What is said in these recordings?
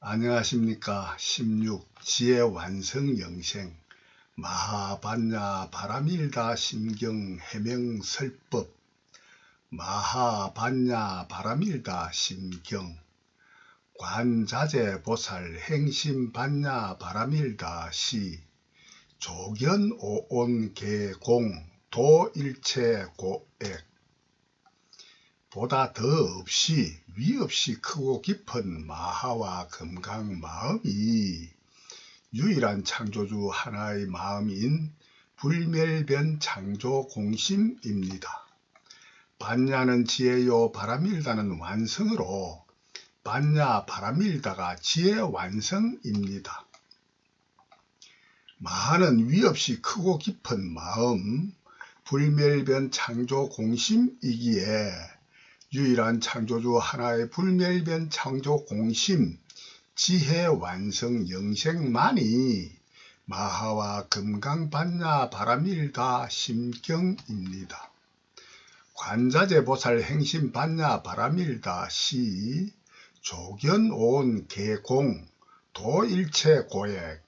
안녕하십니까. 16 지혜 완성 영생 마하반야 바라밀다 심경 해명 설법 마하반야 바라밀다 심경 관자재 보살 행심 반야 바라밀다 시 조견 오온 개공 도일체 고액 보다 더 없이 위 없이 크고 깊은 마하와 금강 마음이 유일한 창조주 하나의 마음인 불멸변 창조 공심입니다. 반야는 지혜요 바라밀다는 완성으로 반야 바라밀다가 지혜 완성입니다. 마하는 위 없이 크고 깊은 마음 불멸변 창조 공심이기에 유일한 창조주 하나의 불멸변 창조 공심 지혜 완성 영생만이 마하와 금강 반야 바라밀다 심경입니다. 관자재 보살 행심 반야 바라밀다 시 조견 온 개공 도일체 고액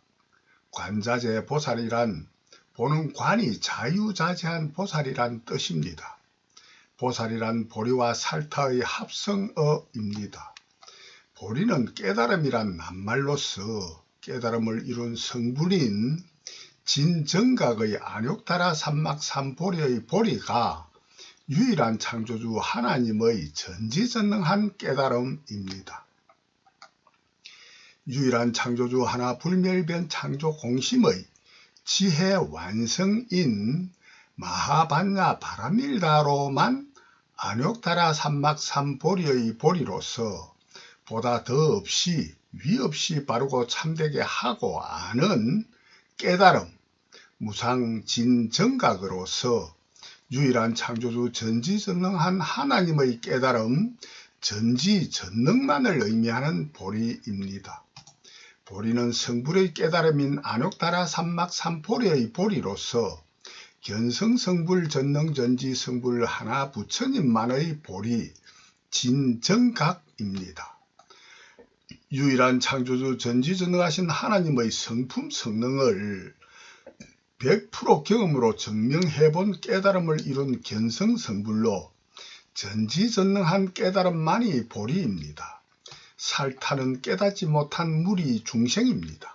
관자재 보살이란 보는 관이 자유자재한 보살이란 뜻입니다. 보살이란 보리와 살타의 합성어입니다. 보리는 깨달음이란 낱말로서 깨달음을 이룬 성분인 진정각의 안욕다라 삼막삼보리의 보리가 유일한 창조주 하나님의 전지전능한 깨달음입니다. 유일한 창조주 하나 불멸변 창조 공심의 지혜 완성인 마하반야 바라밀다로만 안욕다라 삼막삼보리의 보리로서 보다 더 없이 위 없이 바르고 참되게 하고 아는 깨달음 무상진정각으로서 유일한 창조주 전지전능한 하나님의 깨달음 전지전능만을 의미하는 보리입니다. 보리는 성불의 깨달음인 안욕다라 삼막삼보리의 보리로서 견성성불 전능전지 성불 하나 부처님만의 보리 진정각입니다. 유일한 창조주 전지전능하신 하나님의 성품 성능을 100% 경험으로 증명해본 깨달음을 이룬 견성성불로 전지전능한 깨달음만이 보리입니다. 살타는 깨닫지 못한 무리 중생입니다.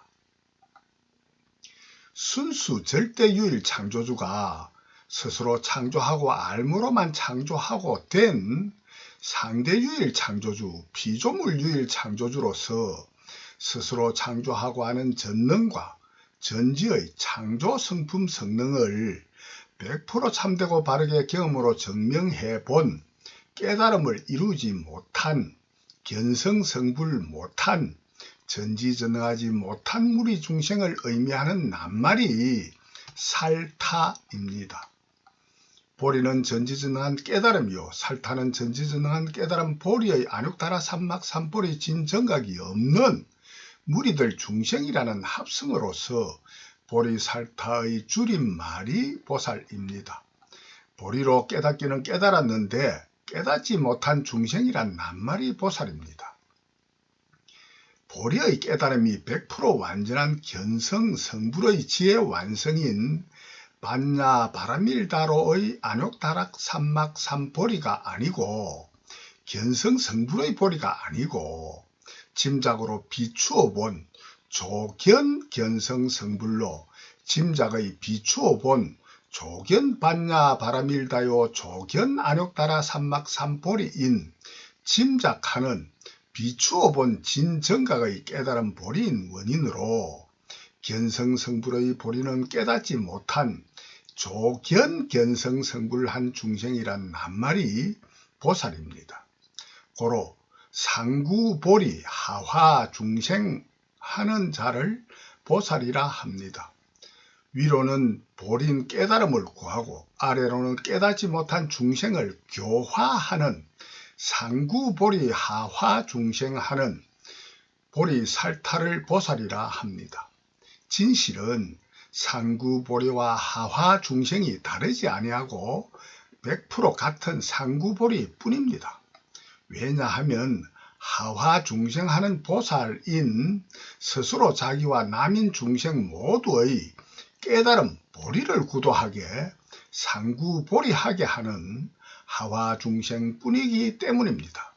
순수 절대유일 창조주가 스스로 창조하고 알므로만 창조하고 된 상대유일 창조주, 피조물유일 창조주로서 스스로 창조하고 하는 전능과 전지의 창조 성품 성능을 100% 참되고 바르게 경험으로 증명해 본 깨달음을 이루지 못한 견성성불 못한 전지전능하지 못한 무리 중생을 의미하는 낱말이 살타입니다. 보리는 전지전능한 깨달음이요 살타는 전지전능한 깨달음 보리의 안욕다라 삼막삼보리 진정각이 없는 무리들 중생이라는 합성으로서 보리 살타의 줄임말이 보살입니다. 보리로 깨닫기는 깨달았는데 깨닫지 못한 중생이란 낱말이 보살입니다. 보리의 깨달음이 100% 완전한 견성 성불의 지혜 완성인 반야 바라밀다로의 안욕다락 삼막삼보리가 아니고 견성 성불의 보리가 아니고 짐작으로 비추어 본 조견 견성 성불로 짐작의 비추어 본 조견 반야 바라밀다요 조견 안욕다라 삼막삼보리인 짐작하는 비추어 본 진정각의 깨달음 보리인 원인으로 견성성불의 보리는 깨닫지 못한 조견 견성성불한 중생이란 낱말이 보살입니다. 고로 상구보리 하화 중생 하는 자를 보살이라 합니다. 위로는 보린 깨달음을 구하고 아래로는 깨닫지 못한 중생을 교화하는 상구보리 하화 중생하는 보리 살타를 보살이라 합니다. 진실은 상구보리와 하화 중생이 다르지 아니하고 100% 같은 상구보리 뿐입니다. 왜냐하면 하화 중생하는 보살인 스스로 자기와 남인 중생 모두의 깨달음 보리를 구도하게 상구보리하게 하는 하화 중생뿐이기 때문입니다.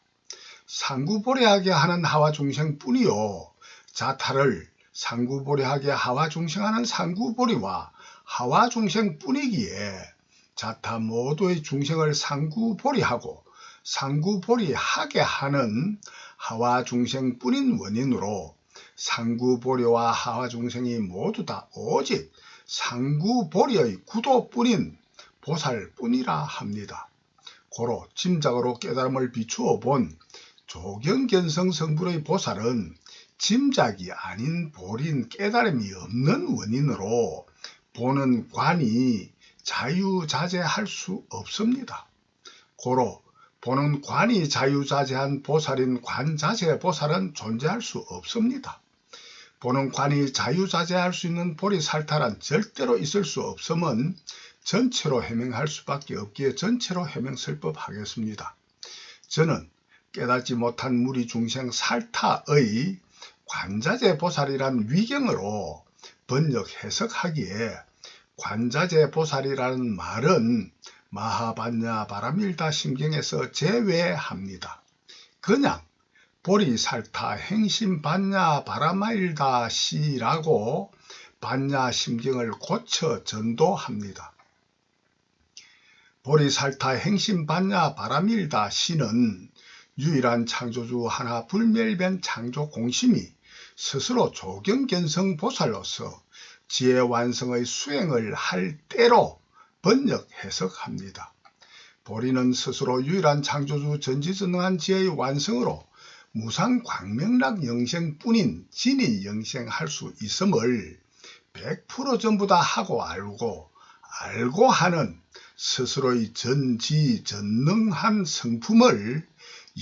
상구보리하게 하는 하화 중생뿐이요, 자타를 상구보리하게 하화 중생하는 상구보리와 하화 중생뿐이기에 자타 모두의 중생을 상구보리하고 상구보리하게 하는 하화 중생뿐인 원인으로 상구보리와 하화 중생이 모두 다 오직 상구보리의 구도뿐인 보살뿐이라 합니다. 고로 짐작으로 깨달음을 비추어 본 조경견성 성불의 보살은 짐작이 아닌 보린 깨달음이 없는 원인으로 보는 관이 자유자재할 수 없습니다. 고로 보는 관이 자유자재한 보살인 관자재 보살은 존재할 수 없습니다. 보는 관이 자유자재할 수 있는 보리살타란 절대로 있을 수 없음은 전체로 해명할 수밖에 없기에 전체로 해명설법하겠습니다. 저는 깨닫지 못한 무리 중생 살타의 관자재 보살이란 위경으로 번역 해석하기에 관자재 보살이라는 말은 마하반야 바라밀다 심경에서 제외합니다. 그냥 보리살타 행심반야 바라밀다 시라고 반야 심경을 고쳐 전도합니다. 보리살타 행심반야 바라밀다 시는 유일한 창조주 하나 불멸변 창조 공심이 스스로 조경견성 보살로서 지혜 완성의 수행을 할 때로 번역 해석합니다. 보리는 스스로 유일한 창조주 전지전능한 지혜의 완성으로 무상 광명락 영생뿐인 진이 영생할 수 있음을 100% 전부 다 하고 알고 하는 스스로의 전지전능한 성품을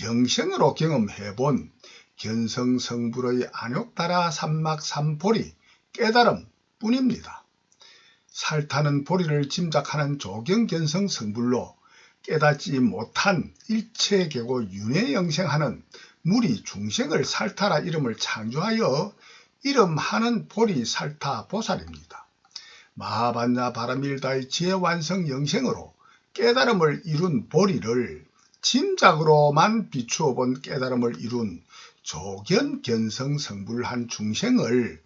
영생으로 경험해본 견성성불의 안욕다라 삼막삼보리 깨달음 뿐입니다. 살타는 보리를 짐작하는 조경견성 성불로 깨닫지 못한 일체계고 윤회영생하는 무리 중생을 살타라 이름을 창조하여 이름하는 보리살타 보살입니다. 마하반야 바라밀다의 지혜완성 영생으로 깨달음을 이룬 보리를 짐작으로만 비추어 본 깨달음을 이룬 조견견성 성불한 중생을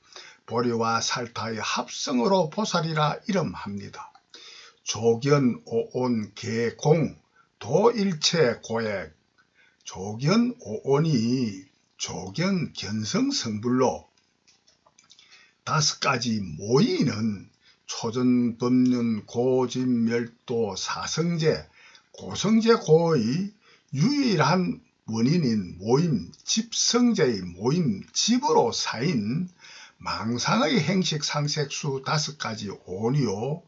보리와 살타의 합성으로 보살이라 이름합니다. 조견, 오온, 개공, 도일체, 고액. 조견, 오온이 조견, 견성, 성불로 5가지 모이는 초전법륜, 고진멸도, 사성제, 고성제 고의 유일한 원인인 모임, 집성제의 모임, 집으로 쌓인 망상의 행식상색수 5가지 오니요,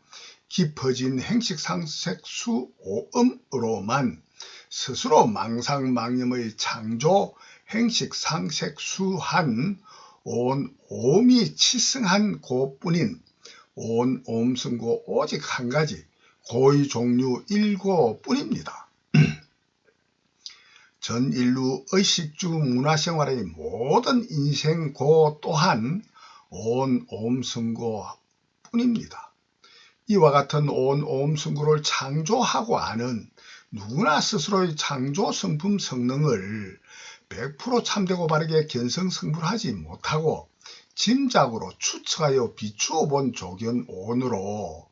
깊어진 행식상색수 오음으로만 스스로 망상망념의 창조 행식상색수한 온 오미 치승한 고뿐인 온 옴승고 오직 한 가지 고의 종류 1고뿐입니다. 전 인류 의식주 문화생활의 모든 인생고 또한 온 옴승고 뿐입니다. 이와 같은 온 옴승고를 창조하고 아는 누구나 스스로의 창조 성품 성능을 100% 참되고 바르게 견성성불하지 못하고 짐작으로 추측하여 비추어 본 조견온으로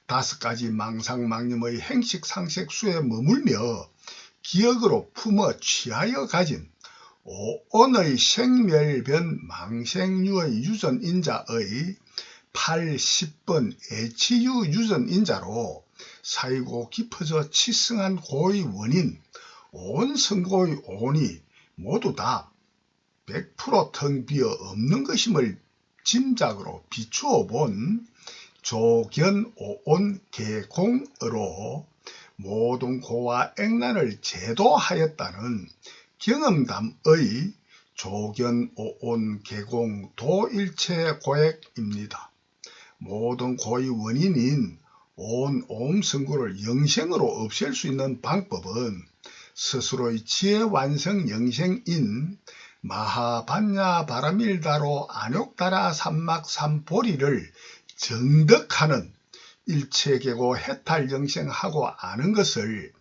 5가지 망상망념의 행식상색수에 머물며 기억으로 품어 취하여 가진 오온의 생멸변 망생유의 유전인자의 8, 10번 애치유 유전인자로 사이고 깊어져 치승한 고의 원인 온 성고의 온이 모두 다 100% 텅 비어 없는 것임을 짐작으로 비추어 본 조견오온 개공으로 모든 고와 액난을 제도하였다는 경험담의 조견오온 개공 도일체 고액입니다. 모든 고의 원인인 온 옴성구를 영생으로 없앨 수 있는 방법은 스스로의 지혜 완성 영생인 마하반야 바라밀다로 안욕다라 삼막 삼보리를 정덕하는 일체계고 해탈 영생하고 아는 것을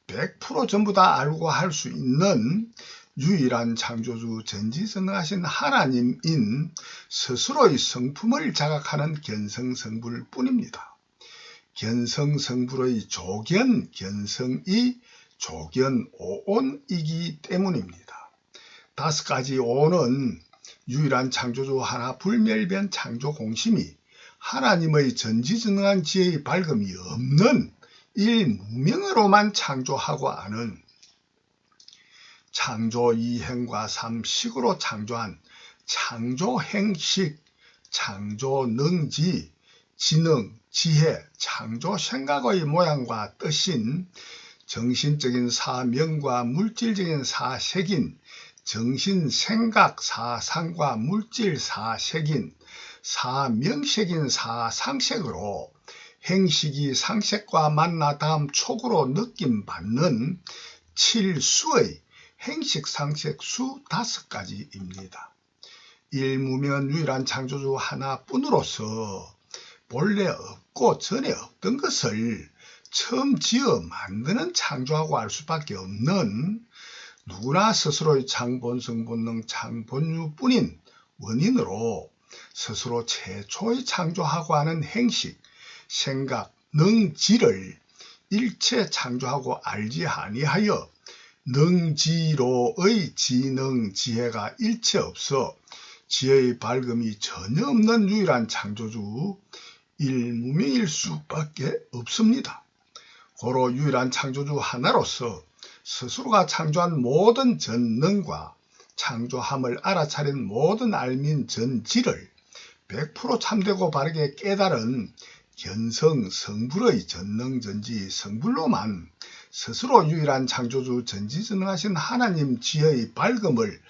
100% 전부 다 알고 할 수 있는 유일한 창조주 전지전능하신 하나님인 스스로의 성품을 자각하는 견성성불 뿐입니다. 견성성불의 조견, 견성이 조견 오온이기 때문입니다. 5가지 오는 유일한 창조주 하나 불멸변 창조 공심이 하나님의 전지전능한 지혜의 밝음이 없는 일무명으로만 창조하고 아는 창조 이행과 삼식으로 창조한 창조행식, 창조능지, 지능, 지혜, 창조생각의 모양과 뜻인 정신적인 사명과 물질적인 사색인 정신생각 사상과 물질 사색인 사명색인 사상색으로 행식이 상색과 만나 다음 촉으로 느낌받는 7수의 행식 상색 수 5가지입니다. 일무면 유일한 창조주 하나뿐으로서 본래 없고 전에 없던 것을 처음 지어 만드는 창조하고 알 수밖에 없는 누구나 스스로의 창본성 본능 창본유뿐인 원인으로 스스로 최초의 창조하고 하는 행식, 생각, 능지를 일체 창조하고 알지 아니하여 능지로의 지능, 지혜가 일체 없어 지혜의 밝음이 전혀 없는 유일한 창조주 일무명일 수밖에 없습니다. 고로 유일한 창조주 하나로서 스스로가 창조한 모든 전능과 창조함을 알아차린 모든 알민 전지를 100% 참되고 바르게 깨달은 견성 성불의 전능전지 성불로만 스스로 유일한 창조주 전지전능하신 하나님 지혜의 밝음을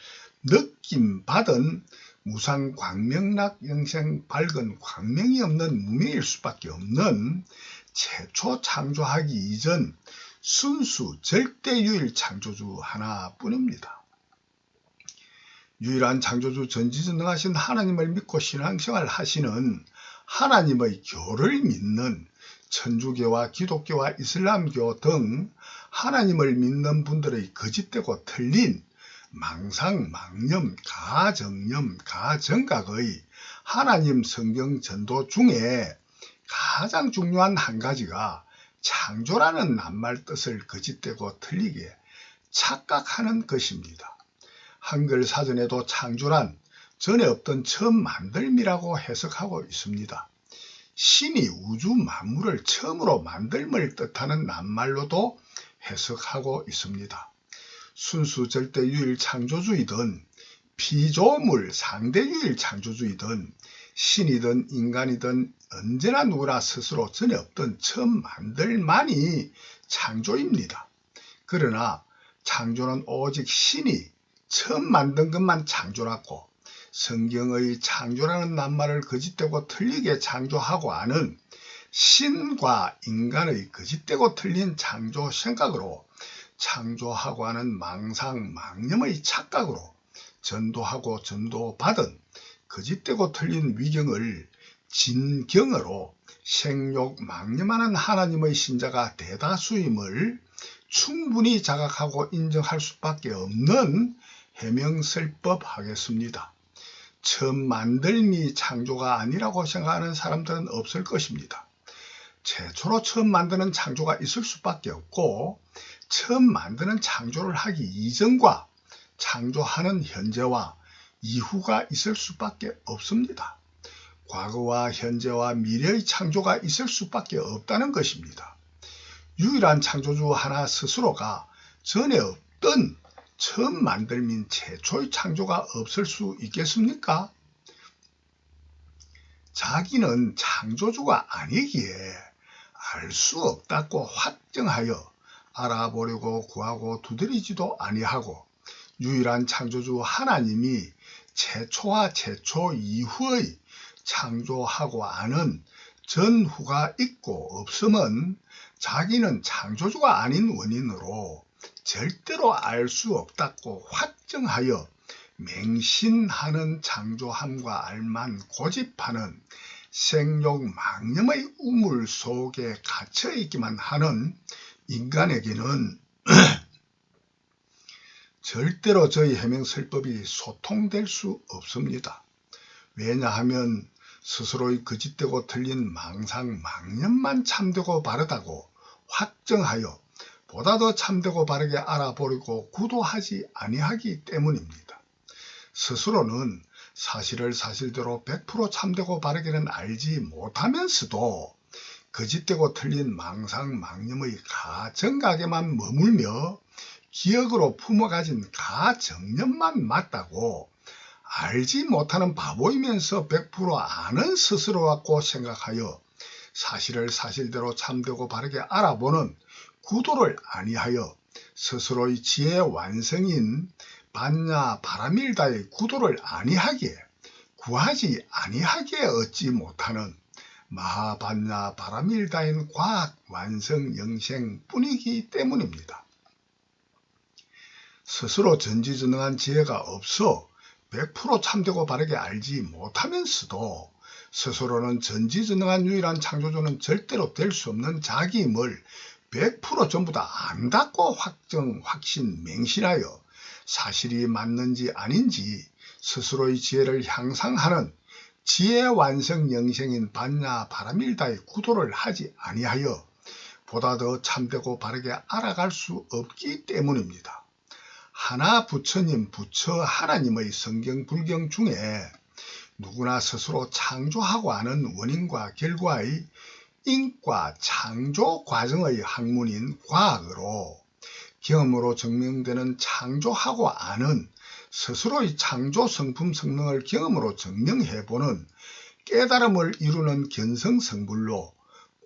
느낌받은 무상 광명락 영생 밝은 광명이 없는 무명일 수밖에 없는 최초 창조하기 이전 순수 절대유일 창조주 하나뿐입니다. 유일한 창조주 전지전능하신 하나님을 믿고 신앙생활 하시는 하나님의 교를 믿는 천주교와 기독교와 이슬람교 등 하나님을 믿는 분들의 거짓되고 틀린 망상, 망념, 가정념, 가정각의 하나님 성경 전도 중에 가장 중요한 한 가지가 창조라는 낱말 뜻을 거짓되고 틀리게 착각하는 것입니다. 한글 사전에도 창조란 전에 없던 처음 만들미라고 해석하고 있습니다. 신이 우주 만물을 처음으로 만들음을 뜻하는 낱말로도 해석하고 있습니다. 순수 절대유일 창조주이든 피조물 상대유일 창조주이든 신이든 인간이든 언제나 누구나 스스로 전에 없던 처음 만들만이 창조입니다. 그러나 창조는 오직 신이 처음 만든 것만 창조라고 성경의 창조라는 낱말을 거짓되고 틀리게 창조하고 아는 신과 인간의 거짓되고 틀린 창조 생각으로 창조하고 하는 망상, 망념의 착각으로 전도하고 전도받은 거짓되고 틀린 위경을 진경으로 생욕, 망념하는 하나님의 신자가 대다수임을 충분히 자각하고 인정할 수밖에 없는 해명설법하겠습니다. 처음 만들미 창조가 아니라고 생각하는 사람들은 없을 것입니다. 최초로 처음 만드는 창조가 있을 수밖에 없고 처음 만드는 창조를 하기 이전과 창조하는 현재와 이후가 있을 수밖에 없습니다. 과거와 현재와 미래의 창조가 있을 수밖에 없다는 것입니다. 유일한 창조주 하나 스스로가 전에 없던 처음 만들민 최초의 창조가 없을 수 있겠습니까? 자기는 창조주가 아니기에 알 수 없다고 확정하여 알아보려고 구하고 두드리지도 아니하고 유일한 창조주 하나님이 최초와 최초 이후의 창조하고 아는 전후가 있고 없음은 자기는 창조주가 아닌 원인으로 절대로 알 수 없다고 확정하여 맹신하는 창조함과 알만 고집하는 생욕 망념의 우물 속에 갇혀 있기만 하는 인간에게는 절대로 저희 해명설법이 소통될 수 없습니다. 왜냐하면 스스로의 거짓되고 틀린 망상 망념만 참되고 바르다고 확정하여 보다 더 참되고 바르게 알아보려고 구도하지 아니하기 때문입니다. 스스로는 사실을 사실대로 100% 참되고 바르게는 알지 못하면서도 거짓되고 틀린 망상 망념의 가정각에만 머물며 기억으로 품어가진 가정념만 맞다고 알지 못하는 바보이면서 100% 아는 스스로 같고 생각하여 사실을 사실대로 참되고 바르게 알아보는 구도를 아니하여 스스로의 지혜 완성인 반야 바라밀다의 구도를 아니하기에 구하지 아니하기에 얻지 못하는 마하반야 바라밀다인 과학 완성 영생 뿐이기 때문입니다. 스스로 전지전능한 지혜가 없어 100% 참되고 바르게 알지 못하면서도 스스로는 전지전능한 유일한 창조주는 절대로 될 수 없는 자기임을 100% 전부 다 안다고 확신, 맹신하여 사실이 맞는지 아닌지 스스로의 지혜를 향상하는 지혜 완성 영생인 반야 바라밀다의 구도를 하지 아니하여 보다 더 참되고 바르게 알아갈 수 없기 때문입니다. 하나 부처님, 부처 하나님의 성경 불경 중에 누구나 스스로 창조하고 아는 원인과 결과의 인과 창조 과정의 학문인 과학으로 경험으로 증명되는 창조하고 아는 스스로의 창조 성품 성능을 경험으로 증명해보는 깨달음을 이루는 견성성불로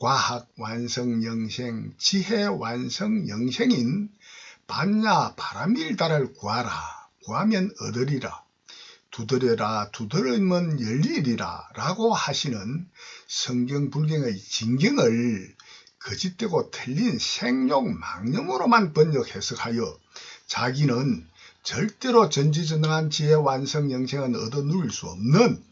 과학 완성 영생, 지혜 완성 영생인 반야 바라밀다를 구하라. 구하면 얻으리라. 두드려라. 두드리면 열리리라. 라고 하시는 성경 불경의 진경을 거짓되고 틀린 생욕 망념으로만 번역 해석하여 자기는 절대로 전지전능한 지혜 완성 영생은 얻어 누릴 수 없는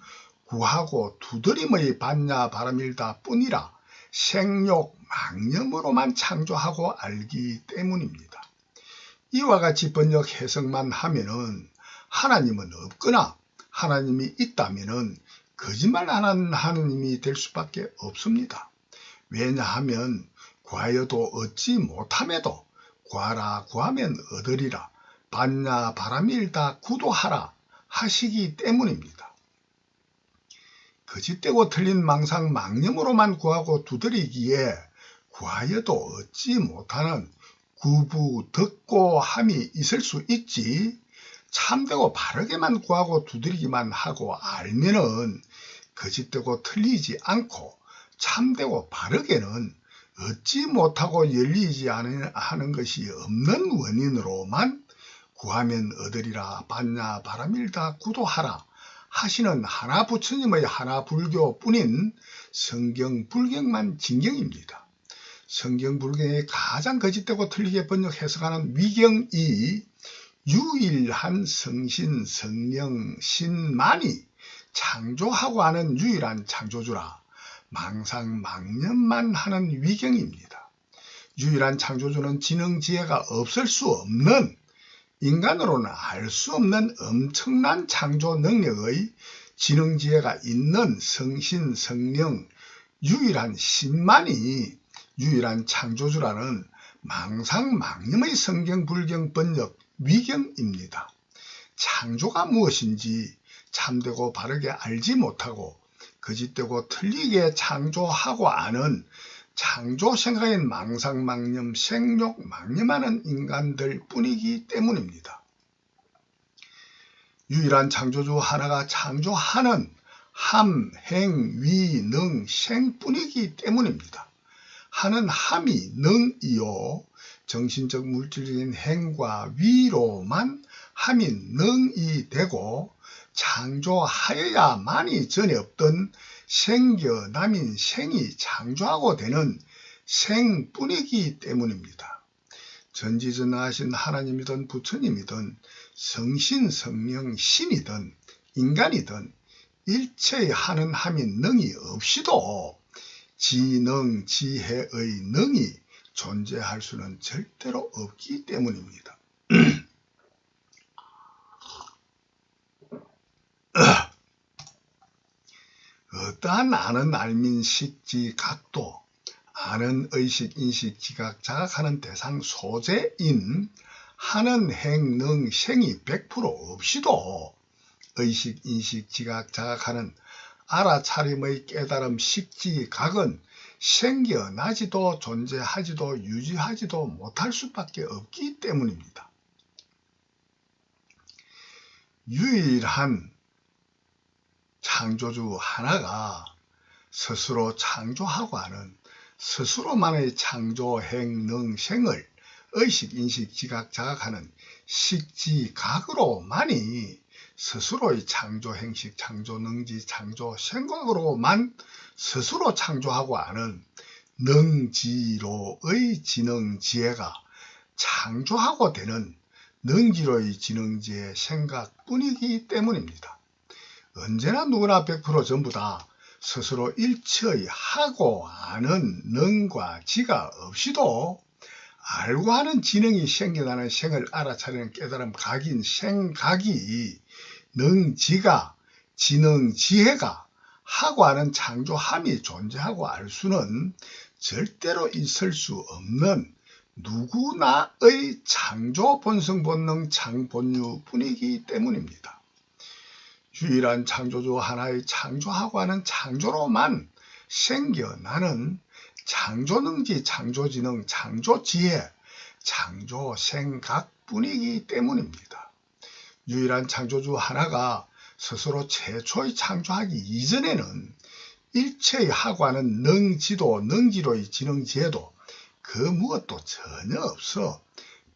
구하고 두드림의 반야 바라밀다 뿐이라 생욕 망념으로만 창조하고 알기 때문입니다. 이와 같이 번역 해석만 하면은 하나님은 없거나 하나님이 있다면은 거짓말하는 하나님이 될 수밖에 없습니다. 왜냐하면 구하여도 얻지 못함에도 구하라 구하면 얻으리라 반야 바라밀다 구도하라 하시기 때문입니다. 거짓되고 틀린 망상 망념으로만 구하고 두드리기에 구하여도 얻지 못하는 구부 듣고 함이 있을 수 있지 참되고 바르게만 구하고 두드리기만 하고 알면은 거짓되고 틀리지 않고 참되고 바르게는 얻지 못하고 열리지 하는 것이 없는 원인으로만 구하면 얻으리라 반야 바라밀다 구도하라 하시는 하나 부처님의 하나 불교뿐인 성경 불경만 진경입니다. 성경 불경의 가장 거짓되고 틀리게 번역 해석하는 위경이 유일한 성신 성령 신만이 창조하고 하는 유일한 창조주라 망상 망념만 하는 위경입니다. 유일한 창조주는 지능 지혜가 없을 수 없는 인간으로는 알 수 없는 엄청난 창조 능력의 지능 지혜가 있는 성신 성령 유일한 신만이 유일한 창조주라는 망상 망념의 성경 불경 번역 위경입니다. 창조가 무엇인지 참되고 바르게 알지 못하고 거짓되고 틀리게 창조하고 아는 창조 생각인 망상 망념 생욕 망념하는 인간들 뿐이기 때문입니다. 유일한 창조주 하나가 창조하는 함, 행, 위, 능, 생뿐이기 때문입니다. 하는 함이 능이요 정신적 물질적인 행과 위로만 함이 능이 되고 창조하여야만이 전에 없던 생겨남인 생이 창조하고 되는 생뿐이기 때문입니다. 전지전능하신 하나님이든 부처님이든 성신, 성령, 신이든 인간이든 일체의 하는 함이 능이 없이도 지능, 지혜의 능이 존재할 수는 절대로 없기 때문입니다. 어떠한 아는, 알민, 식지, 각도, 아는, 의식, 인식, 지각, 자각하는 대상 소재인 하는, 행, 능, 생이 100% 없이도 의식, 인식, 지각, 자각하는 알아차림의 깨달음, 식지, 각은 생겨나지도 존재하지도 유지하지도 못할 수밖에 없기 때문입니다. 유일한 창조주 하나가 스스로 창조하고 하는 스스로만의 창조, 행, 능, 생을 의식, 인식, 지각, 자각하는 식지각으로만이 스스로의 창조, 행식, 창조, 능지, 창조, 생각으로만 스스로 창조하고 하는 능지로의 지능, 지혜가 창조하고 되는 능지로의 지능, 지혜, 생각뿐이기 때문입니다. 언제나 누구나 100% 전부 다 스스로 일체의 하고 아는 능과 지가 없이도 알고 하는 지능이 생겨나는 생을 알아차리는 깨달음 각인 생각이 능지가 지능 지혜가 하고 하는 창조함이 존재하고 알 수는 절대로 있을 수 없는 누구나의 창조 본성 본능 창본유뿐이기 때문입니다. 유일한 창조주 하나의 창조하고 하는 창조로만 생겨나는 창조능지, 창조지능, 창조지혜, 창조생각뿐이기 때문입니다. 유일한 창조주 하나가 스스로 최초의 창조하기 이전에는 일체의 하고 하는 능지도, 능지로의 지능지혜도 그 무엇도 전혀 없어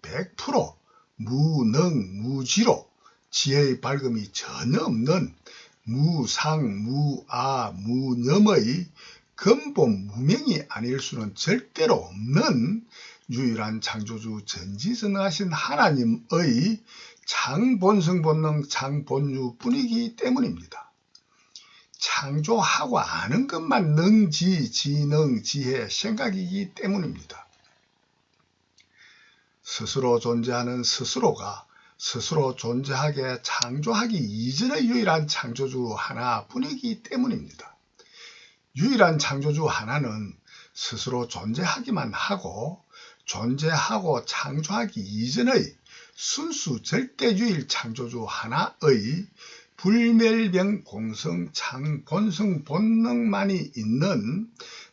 100% 무능, 무지로 지혜의 밝음이 전혀 없는 무상, 무아, 무념의 근본 무명이 아닐 수는 절대로 없는 유일한 창조주 전지전능하신 하나님의 창본성본능 창본유뿐이기 때문입니다. 창조하고 아는 것만 능지, 지능, 지혜, 생각이기 때문입니다. 스스로 존재하는 스스로가 스스로 존재하게 창조하기 이전의 유일한 창조주 하나뿐이기 때문입니다. 유일한 창조주 하나는 스스로 존재하기만 하고 존재하고 창조하기 이전의 순수 절대 유일 창조주 하나의 불멸병 공성 창본성 본능만이 있는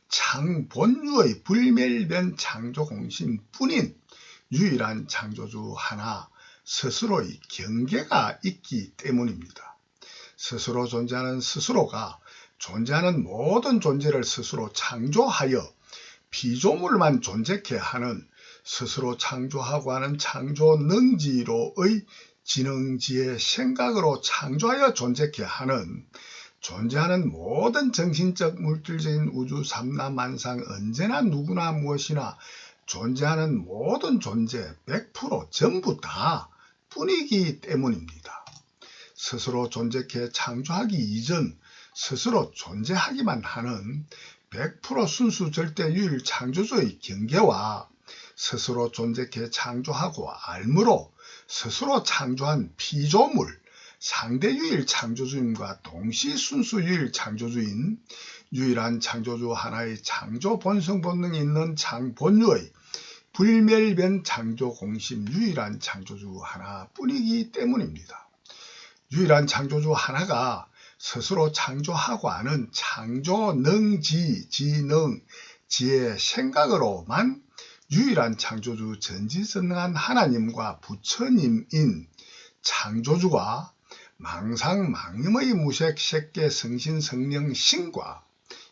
창본유의 불멸변 창조공심뿐인 유일한 창조주 하나 스스로의 경계가 있기 때문입니다. 스스로 존재하는 스스로가 존재하는 모든 존재를 스스로 창조하여 피조물만 존재케 하는 스스로 창조하고 하는 창조능지로의 지능지의 생각으로 창조하여 존재케 하는 존재하는 모든 정신적 물질적인 우주 삼라만상 언제나 누구나 무엇이나 존재하는 모든 존재 100% 전부 다 뿐이기 때문입니다. 스스로 존재케 창조하기 이전 스스로 존재하기만 하는 100% 순수 절대 유일 창조주의 경계와 스스로 존재케 창조하고 알므로 스스로 창조한 피조물 상대 유일 창조주임과 동시 순수 유일 창조주인 유일한 창조주 하나의 창조 본성 본능이 있는 창본유의 불멸변 창조공심 유일한 창조주 하나뿐이기 때문입니다. 유일한 창조주 하나가 스스로 창조하고 하는 창조능지, 지능, 지혜, 생각으로만 유일한 창조주 전지전능한 하나님과 부처님인 창조주와 망상망념의 무색, 색계, 성신, 성령, 신과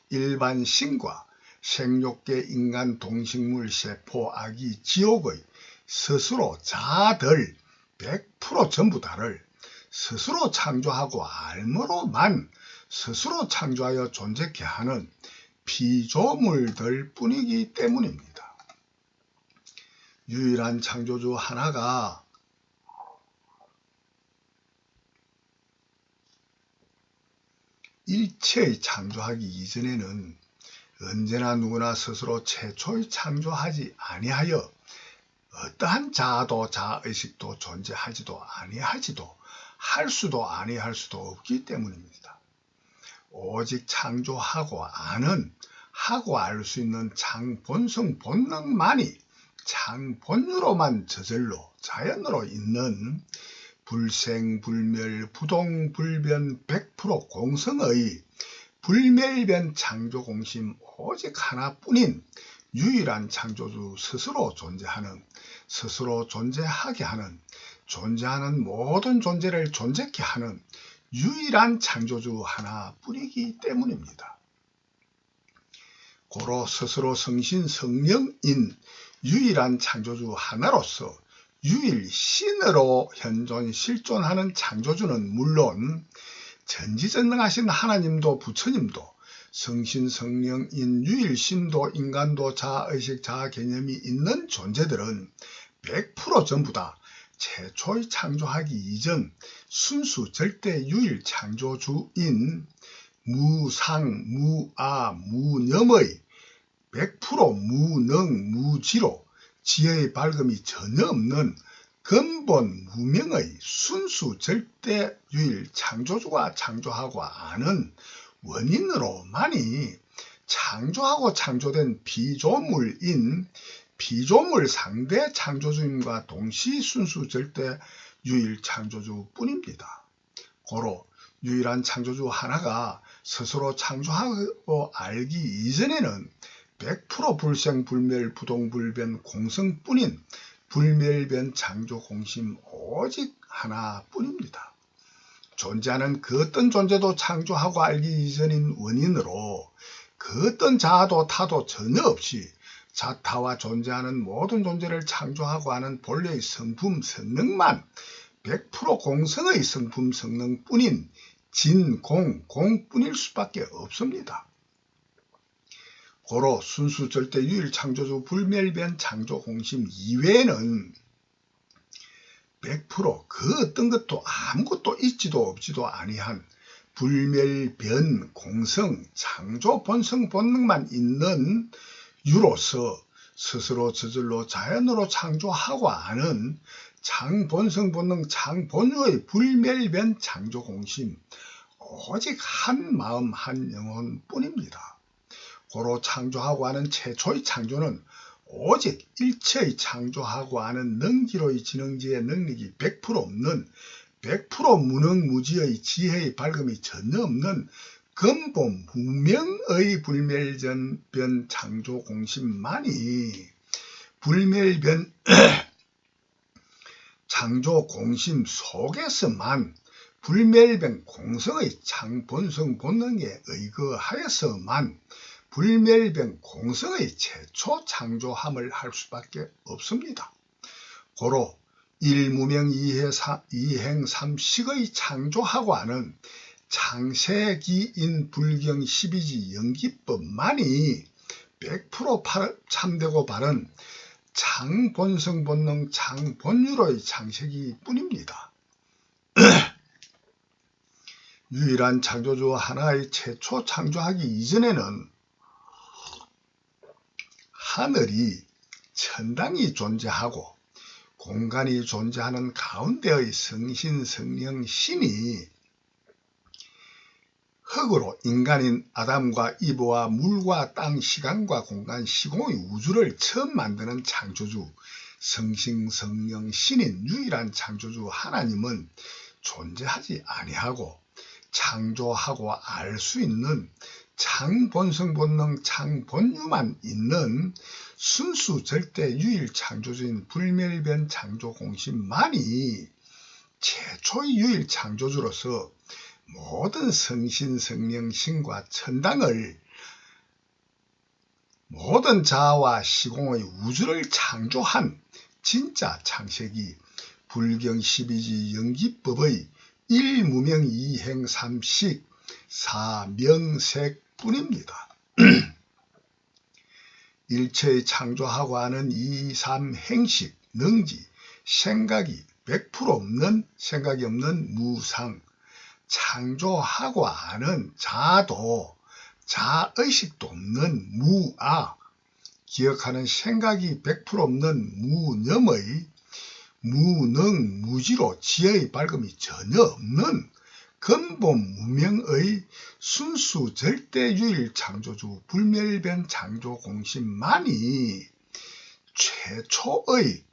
일반 신과 생육계, 인간, 동식물, 세포, 아기, 지옥의 스스로 자들 100% 전부 다를 스스로 창조하고 알므로만 스스로 창조하여 존재케 하는 피조물들 뿐이기 때문입니다. 유일한 창조주 하나가 일체의 창조하기 이전에는 언제나 누구나 스스로 최초의 창조하지 아니하여 어떠한 자아도 자아의식도 존재하지도 아니하지도 할 수도 아니할 수도 없기 때문입니다. 오직 창조하고 아는 하고 알 수 있는 장본성 본능만이 장본유로만 저절로 자연으로 있는 불생불멸 부동불변 100% 공성의 불멸변 창조공심 오직 하나뿐인 유일한 창조주 스스로 존재하는, 스스로 존재하게 하는, 존재하는 모든 존재를 존재케 하는 유일한 창조주 하나뿐이기 때문입니다. 고로 스스로 성신성령인 유일한 창조주 하나로서 유일신으로 현존 실존하는 창조주는 물론 전지전능하신 하나님도 부처님도 성신성령인 유일신도 인간도 자아의식 자아개념이 있는 존재들은 100% 전부 다 최초의 창조하기 이전 순수 절대 유일 창조주인 무상, 무아, 무념의 100% 무능, 무지로 지혜의 밝음이 전혀 없는 근본 무명의 순수 절대 유일 창조주가 창조하고 아는 원인으로만이 창조하고 창조된 비조물인 비조물 상대 창조주임과 동시 순수 절대 유일 창조주 뿐입니다. 고로 유일한 창조주 하나가 스스로 창조하고 알기 이전에는 100% 불생불멸 부동불변 공성뿐인 불멸변 창조공심 오직 하나뿐입니다. 존재하는 그 어떤 존재도 창조하고 알기 이전인 원인으로 그 어떤 자아도 타도 전혀 없이 자타와 존재하는 모든 존재를 창조하고 하는 본래의 성품 성능만 100% 공성의 성품 성능뿐인 진공, 공뿐일 수밖에 없습니다. 고로 순수 절대 유일 창조주 불멸변 창조공심 이외에는 100% 그 어떤 것도 아무것도 있지도 없지도 아니한 불멸변 공성 창조 본성 본능만 있는 유로서 스스로 저절로 자연으로 창조하고 아는 장본성 본능 장본유의 불멸변 창조공심 오직 한 마음 한 영혼 뿐입니다. 고로 창조하고 하는 최초의 창조는 오직 일체의 창조하고 하는 능지로의 지능지의 능력이 100% 없는 100% 무능무지의 지혜의 밝음이 전혀 없는 근본 무명의 불멸변 창조공심만이 불멸변 창조공심 속에서만 불멸변 공성의 장본성 본능에 의거하여서만 불멸변 공성의 최초 창조함을 할 수밖에 없습니다. 고로 일무명 이행 삼식의 창조하고 하는 창세기인 불경 12지 연기법만이 100% 참되고 바른 장본성 본능 장본유로의 창세기 뿐입니다. 유일한 창조주 하나의 최초 창조하기 이전에는 하늘이 천당이 존재하고 공간이 존재하는 가운데의 성신 성령 신이 흙으로 인간인 아담과 이브와 물과 땅 시간과 공간 시공의 우주를 처음 만드는 창조주 성신 성령 신인 유일한 창조주 하나님은 존재하지 아니하고 창조하고 알 수 있는 창본성 본능 창본유만 있는 순수 절대 유일 창조주인 불멸변 창조공심만이 최초의 유일 창조주로서 모든 성신 성령 신과 천당을 모든 자아와 시공의 우주를 창조한 진짜 창세기 불경 12지 연기법의 일무명 이행 삼식 사명색 뿐입니다. 일체의 창조하고 하는 2, 3 행식, 능지, 생각이 100% 없는, 생각이 없는 무상, 창조하고 하는 자도, 자의식도 없는 무아, 기억하는 생각이 100% 없는 무념의 무능 무지로 지혜의 밝음이 전혀 없는 근본 무명의 순수 절대유일 창조주 불멸변 창조 공심만이 최초의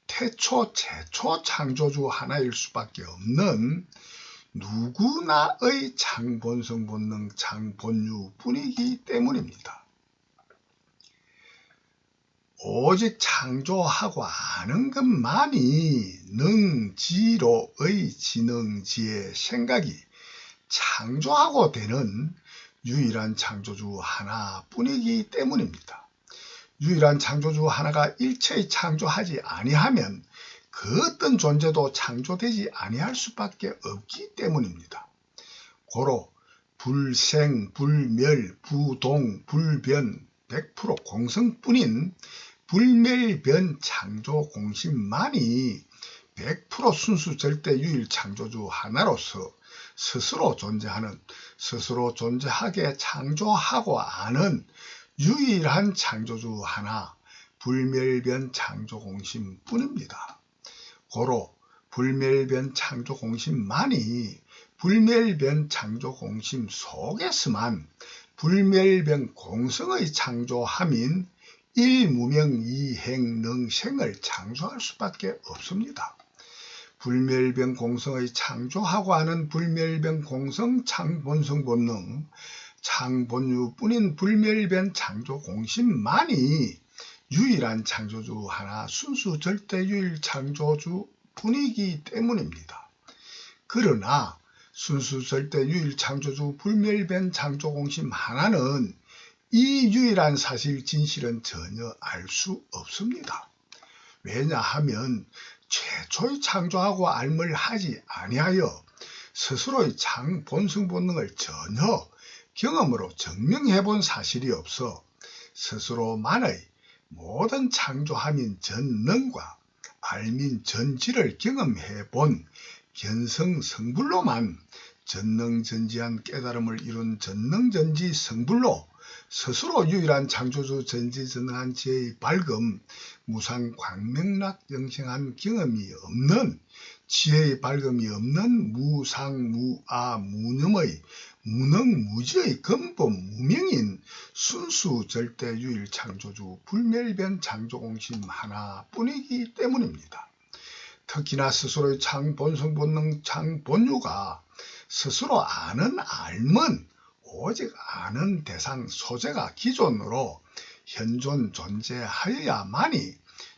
태초 최초 창조주 하나일 수밖에 없는 누구나의 창본성 본능 창본유 뿐이기 때문입니다. 오직 창조하고 아는 것만이 능지로의 지능지의 생각이 창조하고 되는 유일한 창조주 하나뿐이기 때문입니다. 유일한 창조주 하나가 일체의 창조하지 아니하면 그 어떤 존재도 창조되지 아니할 수밖에 없기 때문입니다. 고로 불생, 불멸, 부동, 불변 100% 공성뿐인 불멸변 창조 공심만이 100% 순수 절대 유일 창조주 하나로서 스스로 존재하는, 스스로 존재하게 창조하고 아는 유일한 창조주 하나, 불멸변 창조 공심뿐입니다. 고로 불멸변 창조 공심만이 불멸변 창조 공심 속에서만 불멸변 공성의 창조함인 일무명이행능생을 창조할 수밖에 없습니다. 불멸변 공성의 창조하고 하는 불멸변 공성 창본성 본능 창본유뿐인 불멸변 창조 공심만이 유일한 창조주 하나 순수 절대유일 창조주 뿐이기 때문입니다. 그러나 순수 절대유일 창조주 불멸변 창조 공심 하나는 이 유일한 사실 진실은 전혀 알 수 없습니다. 왜냐하면 최초의 창조하고 알물 하지 아니하여 스스로의 본성 본능을 전혀 경험으로 증명해 본 사실이 없어 스스로만의 모든 창조함인 전능과 알민 전지를 경험해 본 견성 성불로만 전능전지한 깨달음을 이룬 전능전지 성불로 스스로 유일한 창조주 전지전능한 지혜의 밝음 무상 광명락 영생한 경험이 없는 지혜의 밝음이 없는 무상 무아 무념의 무능무지의 근본 무명인 순수 절대유일 창조주 불멸변 창조공심 하나뿐이기 때문입니다. 특히나 스스로의 창본성 본능 창본유가 스스로 아는 알문 오직 아는 대상 소재가 기존으로 현존 존재하여야만이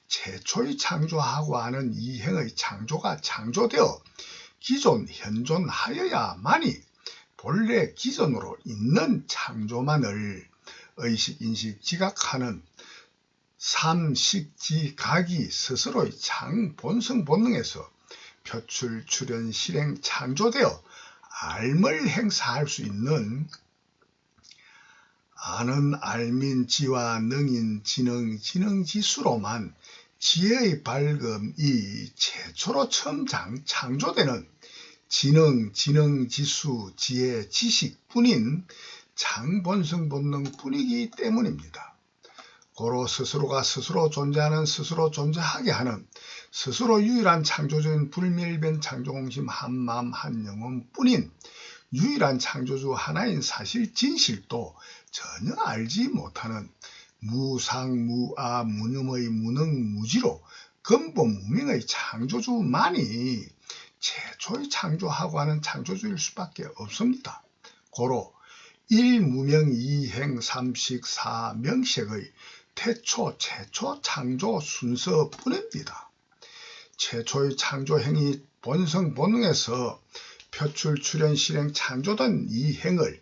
최초의 창조하고 하는 이행의 창조가 창조되어 기존 현존하여야만이 본래 기존으로 있는 창조만을 의식, 인식, 지각하는 삼식지각이 스스로의 창본성 본능에서 표출, 출현, 실행, 창조되어 알물 행사할 수 있는 아는 알민지와 능인 지능, 지능지수로만 지혜의 밝음이 최초로 처음 창조되는 지능, 지능지수, 지혜, 지식뿐인 창본성 본능뿐이기 때문입니다. 고로 스스로가 스스로 존재하는 스스로 존재하게 하는 스스로 유일한 창조주인 불멸변 창조공심 한마음 한영혼뿐인 유일한 창조주 하나인 사실 진실도 전혀 알지 못하는 무상 무아 무념의 무능무지로 근본 무명의 창조주만이 최초의 창조하고 하는 창조주일 수밖에 없습니다. 고로 일무명 이행 삼식 사명식의 태초 최초 창조 순서뿐입니다. 최초의 창조 행위 본성 본능에서 표출 출현 실행 창조된 이 행을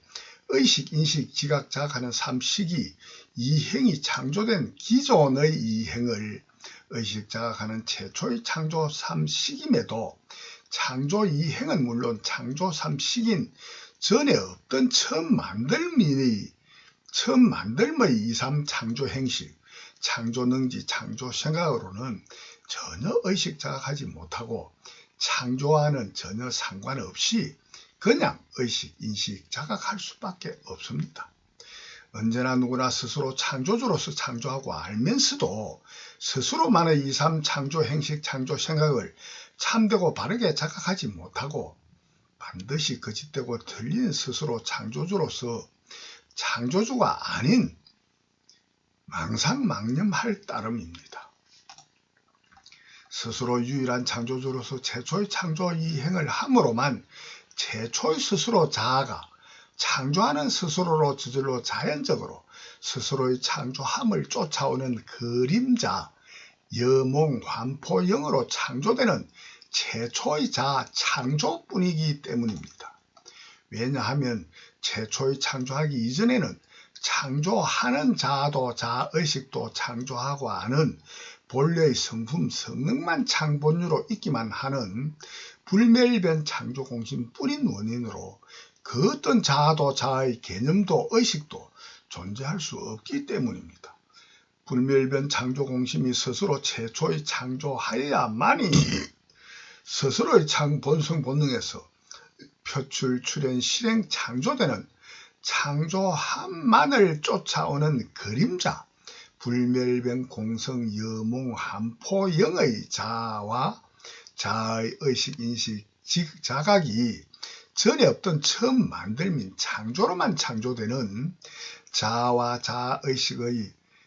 의식 인식 지각 자각하는 삼식이 이 행이 창조된 기존의 이 행을 의식 자각하는 최초의 창조 삼식임에도 창조 이 행은 물론 창조 삼식인 전에 없던 처음 만들m의 2, 3 창조 행식, 창조능지 창조생각으로는 전혀 의식 자각하지 못하고 창조와는 전혀 상관없이 그냥 의식, 인식, 자각할 수밖에 없습니다. 언제나 누구나 스스로 창조주로서 창조하고 알면서도 스스로만의 2, 3 창조 행식, 창조 생각을 참되고 바르게 자각하지 못하고 반드시 거짓되고 틀린 스스로 창조주로서 창조주가 아닌 망상망념할 따름입니다. 스스로 유일한 창조주로서 최초의 창조 이 행을 함으로만 최초의 스스로 자아가 창조하는 스스로로 저절로 자연적으로 스스로의 창조함을 쫓아오는 그림자, 여몽, 환포, 영으로 창조되는 최초의 자아 창조뿐이기 때문입니다. 왜냐하면 최초의 창조하기 이전에는 창조하는 자아도 자아의식도 창조하고 하는 본래의 성품, 성능만 창본유로 있기만 하는 불멸변 창조공심뿐인 원인으로 그 어떤 자아도 자아의 개념도 의식도 존재할 수 없기 때문입니다. 불멸변 창조공심이 스스로 최초의 창조하여야만이 스스로의 본성 본능에서 표출, 출현, 실행, 창조되는 창조함만을 쫓아오는 그림자, 불멸변 공성, 여몽, 한포, 영의 자아와 자아의 의식, 인식, 자각이 전에 없던 처음 만들민 창조로만 창조되는 자아와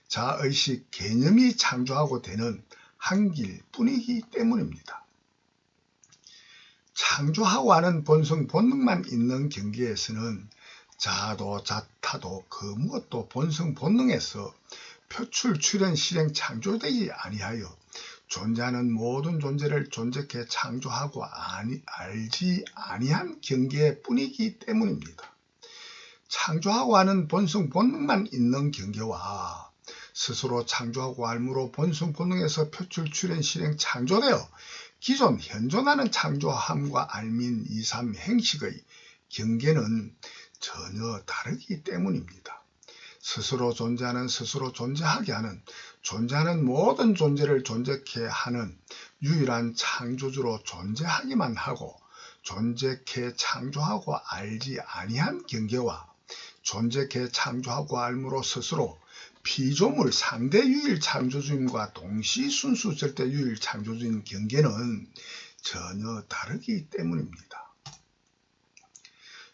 자아의식 개념이 창조하고 되는 한길 뿐이기 때문입니다. 창조하고 하는 본성 본능만 있는 경계에서는 자아도 자타도 그 무엇도 본성 본능에서 표출, 출현, 실행, 창조되지 아니하여 존재하는 모든 존재를 존재케 창조하고 알지 아니한 경계뿐이기 때문입니다. 창조하고 하는 본성 본능만 있는 경계와 스스로 창조하고 알므로 본성 본능에서 표출, 출현, 실행, 창조되어 기존 현존하는 창조함과 알민 2, 3 행식의 경계는 전혀 다르기 때문입니다. 스스로 존재하는 스스로 존재하게 하는 존재하는 모든 존재를 존재케 하는 유일한 창조주로 존재하기만 하고 존재케 창조하고 알지 아니한 경계와 존재케 창조하고 알므로 스스로 피조물 상대 유일 창조주임과 동시 순수 절대 유일 창조주인 경계는 전혀 다르기 때문입니다.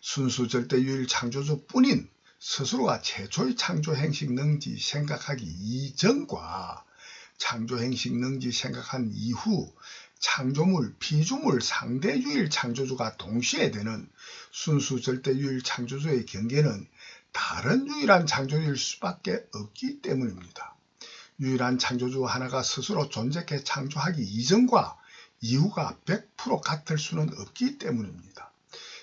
순수 절대 유일 창조주뿐인 스스로가 최초의 창조 행식 능지 생각하기 이전과 창조 행식 능지 생각한 이후 창조물, 피조물 상대 유일 창조주가 동시에 되는 순수 절대 유일 창조주의 경계는 다른 유일한 창조주일 수밖에 없기 때문입니다. 유일한 창조주 하나가 스스로 존재케 창조하기 이전과 이후가 100% 같을 수는 없기 때문입니다.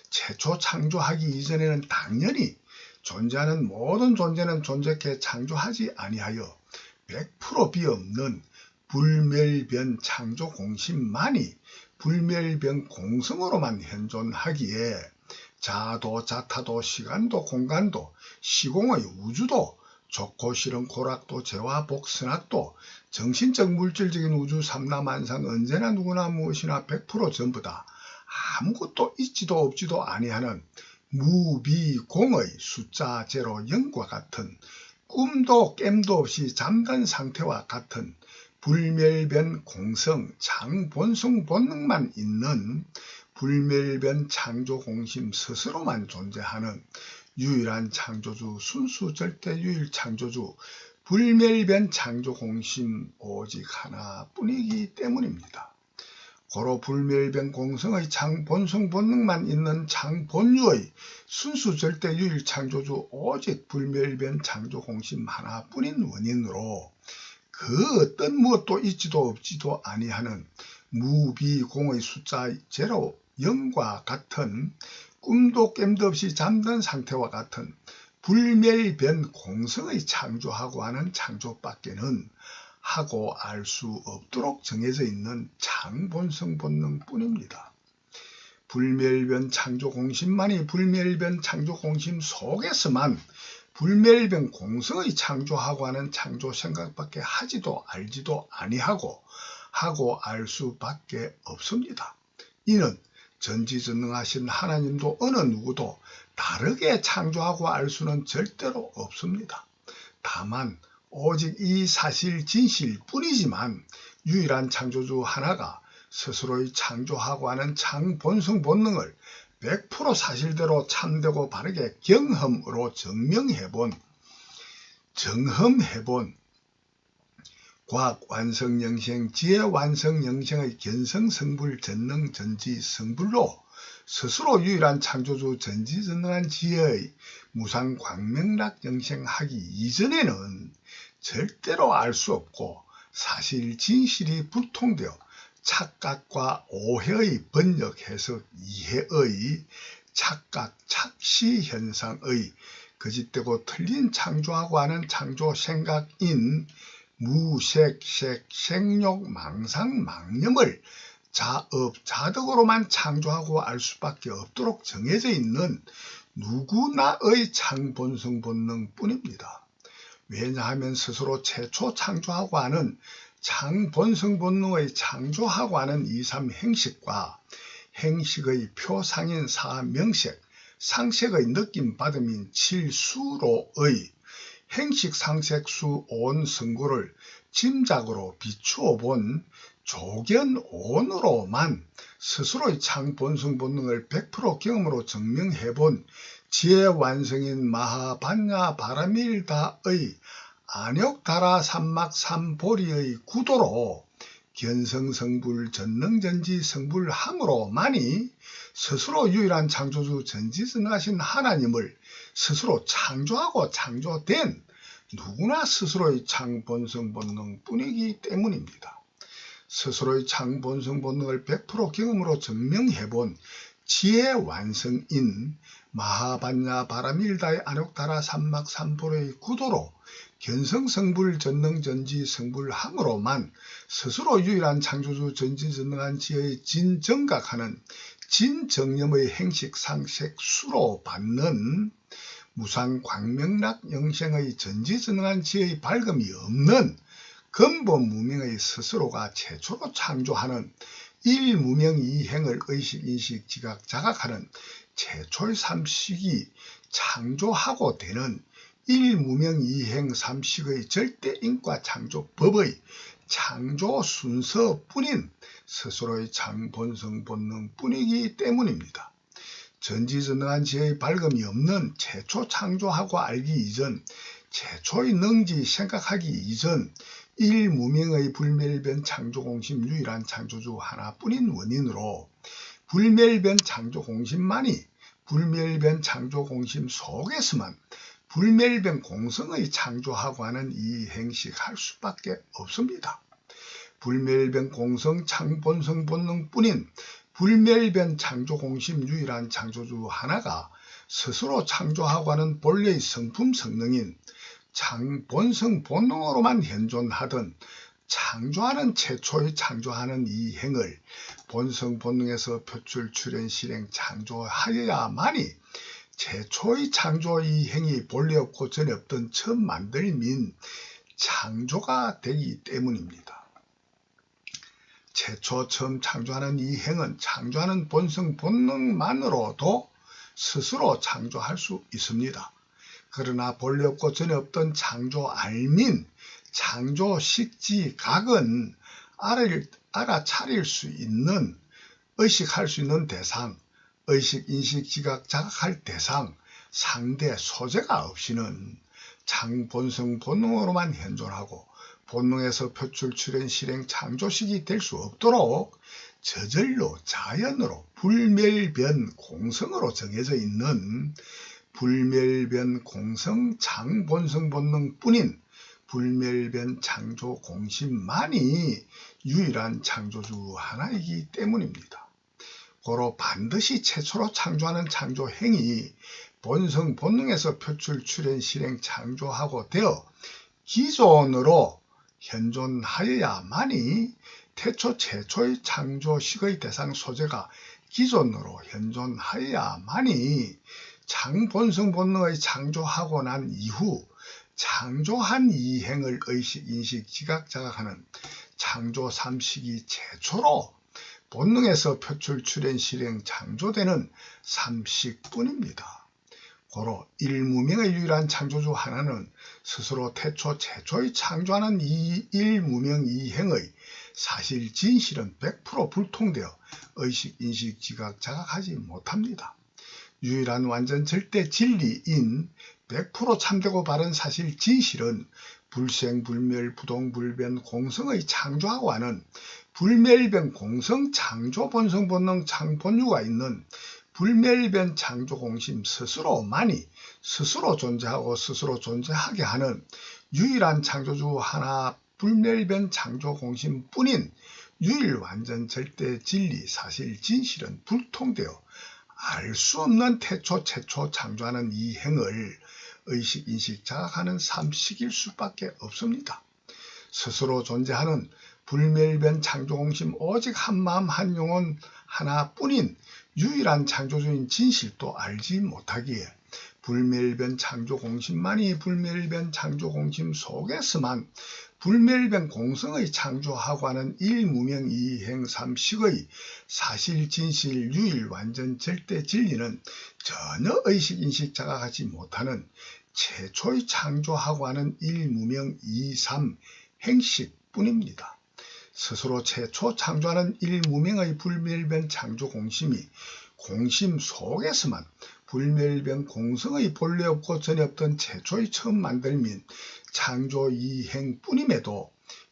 최초 창조하기 이전에는 당연히 존재하는 모든 존재는 존재케 창조하지 아니하여 100% 비없는 불멸변 창조 공심만이 불멸변 공성으로만 현존하기에 자아도 자타도 시간도 공간도 시공의 우주도 좋고 싫은 고락도 재화 복선악도 정신적 물질적인 우주 삼라만상 언제나 누구나 무엇이나 100% 전부 다 아무것도 있지도 없지도 아니하는 무비공의 숫자 제로 0과 같은 꿈도 깸도 없이 잠든 상태와 같은 불멸변 공성 장본성 본능만 있는 불멸변 창조공심 스스로만 존재하는 유일한 창조주 순수 절대 유일 창조주 불멸변 창조공심 오직 하나뿐이기 때문입니다. 고로 불멸변 공성의 창본성 본능만 있는 창본유의 순수 절대 유일 창조주 오직 불멸변 창조공심 하나뿐인 원인으로 그 어떤 무엇도 있지도 없지도 아니하는 무비공의 숫자 제로 0과 같은 꿈도 깸도 없이 잠든 상태와 같은 불멸변 공성의 창조하고 하는 창조밖에는 하고 알 수 없도록 정해져 있는 창본성 본능뿐입니다. 불멸변 창조공심만이 불멸변 창조공심 속에서만 불멸변 공성의 창조하고 하는 창조 생각밖에 하지도 알지도 아니하고 하고 알 수밖에 없습니다. 이는 전지전능하신 하나님도 어느 누구도 다르게 창조하고 알 수는 절대로 없습니다. 다만 오직 이 사실 진실 뿐이지만 유일한 창조주 하나가 스스로의 창조하고 하는 창본성 본능을 100% 사실대로 참되고 바르게 경험으로 증명해본 과학 완성영생, 지혜 완성영생의 견성성불 전능전지성불로 스스로 유일한 창조주 전지전능한 지혜의 무상광명락영생하기 이전에는 절대로 알 수 없고 사실 진실이 불통되어 착각과 오해의 번역 해석 이해의 착각 착시 현상의 거짓되고 틀린 창조하고 하는 창조 생각인 무색색 생욕 망상 망념을 자업자득으로만 창조하고 알 수밖에 없도록 정해져 있는 누구나의 창본성 본능 뿐입니다. 왜냐하면 스스로 최초 창조하고 하는 창본성 본능의 창조하고 하는 2,3 행식과 행식의 표상인 4 명색, 상색의 느낌 받음인 7수로의 행식 상색수 온 성구를 짐작으로 비추어 본 조견온으로만 스스로의 창본성 본능을 100% 경험으로 증명해 본 지혜 완성인 마하반야 바라밀다의 안욕다라 삼막 삼보리의 구도로 견성성불 전능전지 성불함으로만이 스스로 유일한 창조주 전지전능하신 하나님을 스스로 창조하고 창조된 누구나 스스로의 창본성 본능 뿐이기 때문입니다. 스스로의 창본성 본능을 100% 경험으로 증명해본 지혜 완성인 마하반야 바라밀다의 안욕다라 삼막 삼보리의 구도로 견성성불 전능전지 성불함으로만 스스로 유일한 창조주 전지전능한 지혜의 진정각하는 진정념의 행식 상색 수로 받는 무상광명락 영생의 전지전능한 지혜의 밝음이 없는 근본 무명의 스스로가 최초로 창조하는 일무명 이행을 의식, 인식, 지각, 자각하는 최초의 삼식이 창조하고 되는 일무명 이행 삼식의 절대인과 창조법의 창조 순서뿐인 스스로의 창본성 본능 뿐이기 때문입니다. 전지전능한 지혜의 밝음이 없는 최초 창조하고 알기 이전, 최초의 능지 생각하기 이전 일무명의 불멸변 창조공심 유일한 창조주 하나뿐인 원인으로 불멸변 창조공심만이 불멸변 창조공심 속에서만 불멸변 공성의 창조하고 하는 이 행식할 수밖에 없습니다. 불멸변 공성 창본성 본능뿐인 불멸변 창조공심 유일한 창조주 하나가 스스로 창조하고 하는 본래의 성품 성능인 창본성 본능으로만 현존하던 창조하는 최초의 창조하는 이 행을 본성 본능에서 표출 출현 실행 창조하여야만이 최초의 창조 이 행이 본래 없고 전에 없던 처음 만들민 창조가 되기 때문입니다. 최초 처음 창조하는 이 행은 창조하는 본성 본능만으로도 스스로 창조할 수 있습니다. 그러나 본래 없고 전에 없던 창조 알민, 창조 식지 각은 알아차릴 수 있는, 의식할 수 있는 대상, 의식, 인식, 지각, 자각할 대상, 상대, 소재가 없이는 창본성 본능으로만 현존하고 본능에서 표출, 출현, 실행, 창조식이 될 수 없도록 저절로 자연으로 불멸변 공성으로 정해져 있는 불멸변 공성 창본성 본능뿐인 불멸변 창조 공심만이 유일한 창조주 하나이기 때문입니다. 고로 반드시 최초로 창조하는 창조 행위 본성 본능에서 표출 출현 실행 창조하고 되어 기존으로 현존하여야만이 태초 최초의 창조식의 대상 소재가 기존으로 현존하여야만이 창본성 본능의 창조하고 난 이후 창조한 이행을 의식, 인식, 지각, 자각하는 창조 삼식이 최초로 본능에서 표출, 출현, 실행, 창조되는 삼식뿐입니다. 고로 일무명의 유일한 창조주 하나는 스스로 태초, 최초의 창조하는 이 일무명 이행의 사실 진실은 100% 불통되어 의식, 인식, 지각, 자각하지 못합니다. 유일한 완전 절대 진리인 100% 참되고 바른 사실 진실은 불생, 불멸, 부동, 불변, 공성의 창조하고 하는 불멸변, 공성, 창조, 본성, 본능, 창본유가 있는 불멸변, 창조, 공심 스스로만이 스스로 존재하고 스스로 존재하게 하는 유일한 창조주 하나 불멸변, 창조, 공심 뿐인 유일 완전 절대 진리 사실 진실은 불통되어 알 수 없는 태초 최초 창조하는 이 행을 의식, 인식, 자각하는 삼식일 수밖에 없습니다. 스스로 존재하는 불멸변, 창조, 공심 오직 한마음 한영혼 하나뿐인 유일한 창조주인 진실도 알지 못하기에 불멸변, 창조, 공심만이 불멸변, 창조, 공심 속에서만 불멸변, 공성의 창조하고 하는 일무명 이행 삼식의 사실 진실 유일 완전 절대 진리는 전혀 의식, 인식, 자각하지 못하는 최초의 창조하고 하는 일무명 이삼 행식뿐입니다. 스스로 최초 창조하는 일무명의 불멸변, 창조, 공심이 공심 속에서만 불멸변, 공성의 본래 없고 전에 없던 최초의 처음 만들민 창조 이행뿐임에도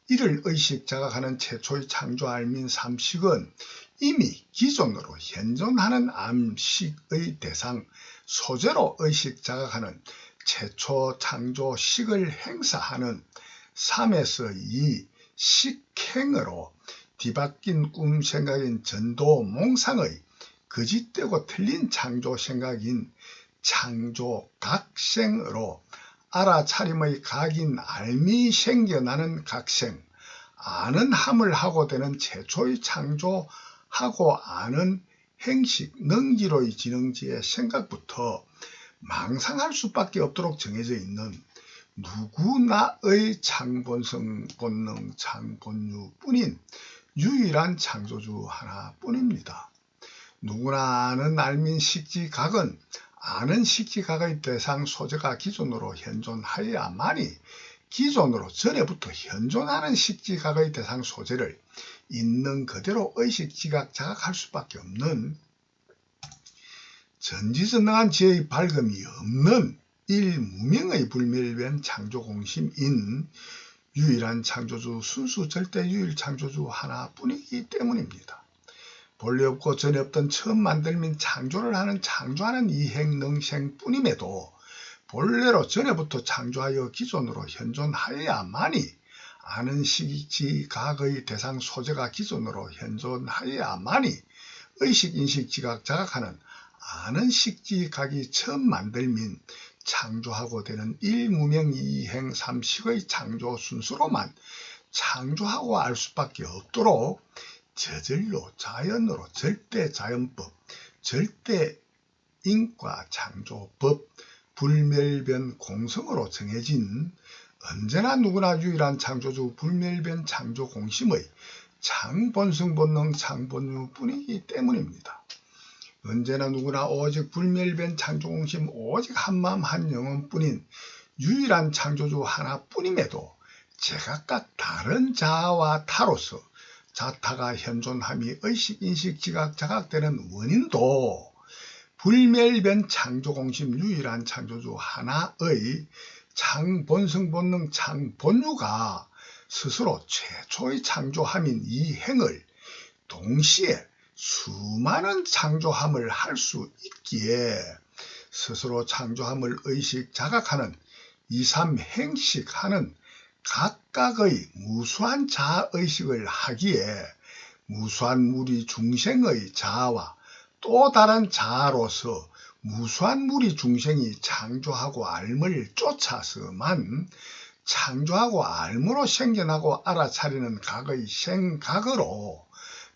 이를 의식, 자각하는 최초의 창조 알민 삼식은 이미 기존으로 현존하는 암식의 대상 소재로 의식, 자각하는 최초 창조 식을 행사하는 3에서 2 식행으로 뒤바뀐 꿈 생각인 전도 몽상의 거짓되고 틀린 창조 생각인 창조 각생으로 알아차림의 각인 알미 생겨나는 각생 아는 함을 하고 되는 최초의 창조하고 아는 행식 능지로의 지능지의 생각부터 망상할 수밖에 없도록 정해져 있는 누구나의 창본성 본능 창본유뿐인 유일한 창조주 하나뿐입니다. 누구나 아는 알민 식지각은 아는 식지각의 대상 소재가 기존으로 현존하여야만이 기존으로 전에부터 현존하는 식지각의 대상 소재를 있는 그대로 의식, 지각, 자각할 수밖에 없는 전지전능한 지혜의 밝음이 없는 일무명의 불멸변 창조 공심인 유일한 창조주 순수 절대 유일 창조주 하나뿐이기 때문입니다. 본래 없고 전에 없던 처음 만들민 창조를 하는 창조하는 이행 능생뿐임에도 본래로 전에부터 창조하여 기존으로 현존하여야만이 아는 식지각의 대상 소재가 기존으로 현존하여야만이 의식, 인식, 지각, 자각하는 아는 식지각이 처음 만들민 창조하고 되는 일무명 이행 삼식의 창조 순수로만 창조하고 알 수밖에 없도록 저절로 자연으로 절대 자연법, 절대 인과 창조법, 불멸변 공성으로 정해진 언제나 누구나 유일한 창조주 불멸변 창조 공심의 창본성 본능 창본유뿐이기 때문입니다. 언제나 누구나 오직 불멸변 창조 공심 오직 한마음 한영혼뿐인 유일한 창조주 하나뿐임에도 제각각 다른 자아와 타로서 자타가 현존함이 의식, 인식, 지각, 자각되는 원인도 불멸변 창조 공심 유일한 창조주 하나의 창본성 본능 창본유가 스스로 최초의 창조함인 이 행을 동시에 수많은 창조함을 할 수 있기에 스스로 창조함을 의식, 자각하는 2, 3 행식하는 각각의 무수한 자아의식을 하기에 무수한 무리 중생의 자아와 또 다른 자아로서 무수한 무리 중생이 창조하고 알물 쫓아서만 창조하고 알무로 생겨나고 알아차리는 각의 생각으로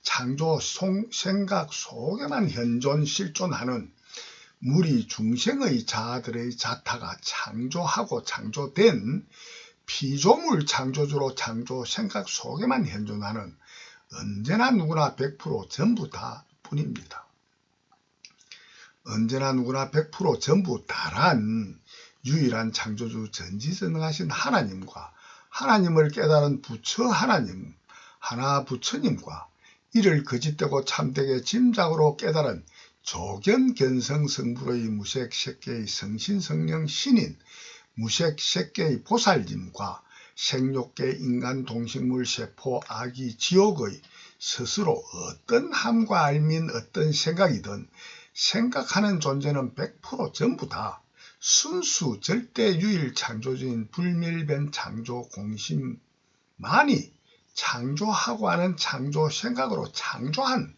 창조 생각 속에만 현존 실존하는 무리 중생의 자아들의 자타가 창조하고 창조된 피조물 창조주로 창조 생각 속에만 현존하는 언제나 누구나 100% 전부 다 뿐입니다. 언제나 누구나 100% 전부 다란 유일한 창조주 전지전능하신 하나님과 하나님을 깨달은 부처 하나님, 하나 부처님과 이를 거짓되고 참되게 짐작으로 깨달은 조견견성성불의 무색색계의 성신성령 신인 무색색계의 보살님과 생육계 인간 동식물 세포 아기 지옥의 스스로 어떤 함과 알민 어떤 생각이든 생각하는 존재는 100% 전부 다 순수 절대 유일 창조주인 불멸변 창조 공심만이 창조하고 하는 창조 생각으로 창조한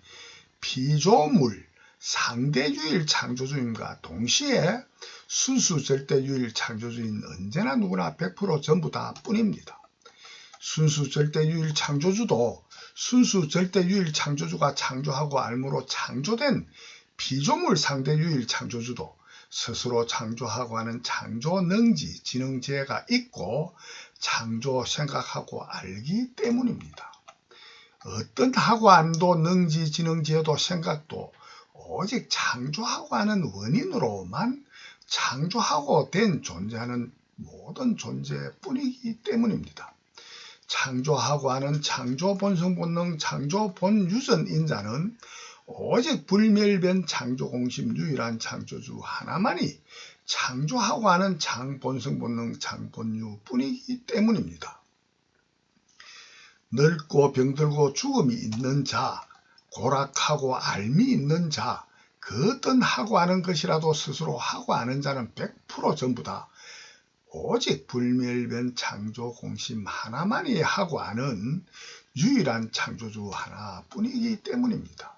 피조물 상대 유일 창조주임과 동시에 순수 절대 유일 창조주인 언제나 누구나 100% 전부 다 뿐입니다. 순수 절대 유일 창조주도 순수 절대 유일 창조주가 창조하고 알므로 창조된 피조물 상대 유일 창조주도 스스로 창조하고 하는 창조 능지 지능지혜가 있고 창조 생각하고 알기 때문입니다. 어떤 하고 안도 능지 지능지혜도 생각도 오직 창조하고 하는 원인으로만 창조하고 된 존재하는 모든 존재뿐이기 때문입니다. 창조하고 하는 창조 본성 본능 창조 본유전 인자는 오직 불멸변 창조 공심 유일한 창조주 하나만이 창조하고 하는 장 본성 본능 장 본유 뿐이기 때문입니다. 늙고 병들고 죽음이 있는 자, 고락하고 앓미 있는 자, 그 어떤 하고 하는 것이라도 스스로 하고 하는 자는 100% 전부 다 오직 불멸변 창조 공심 하나만이 하고 하는 유일한 창조주 하나뿐이기 때문입니다.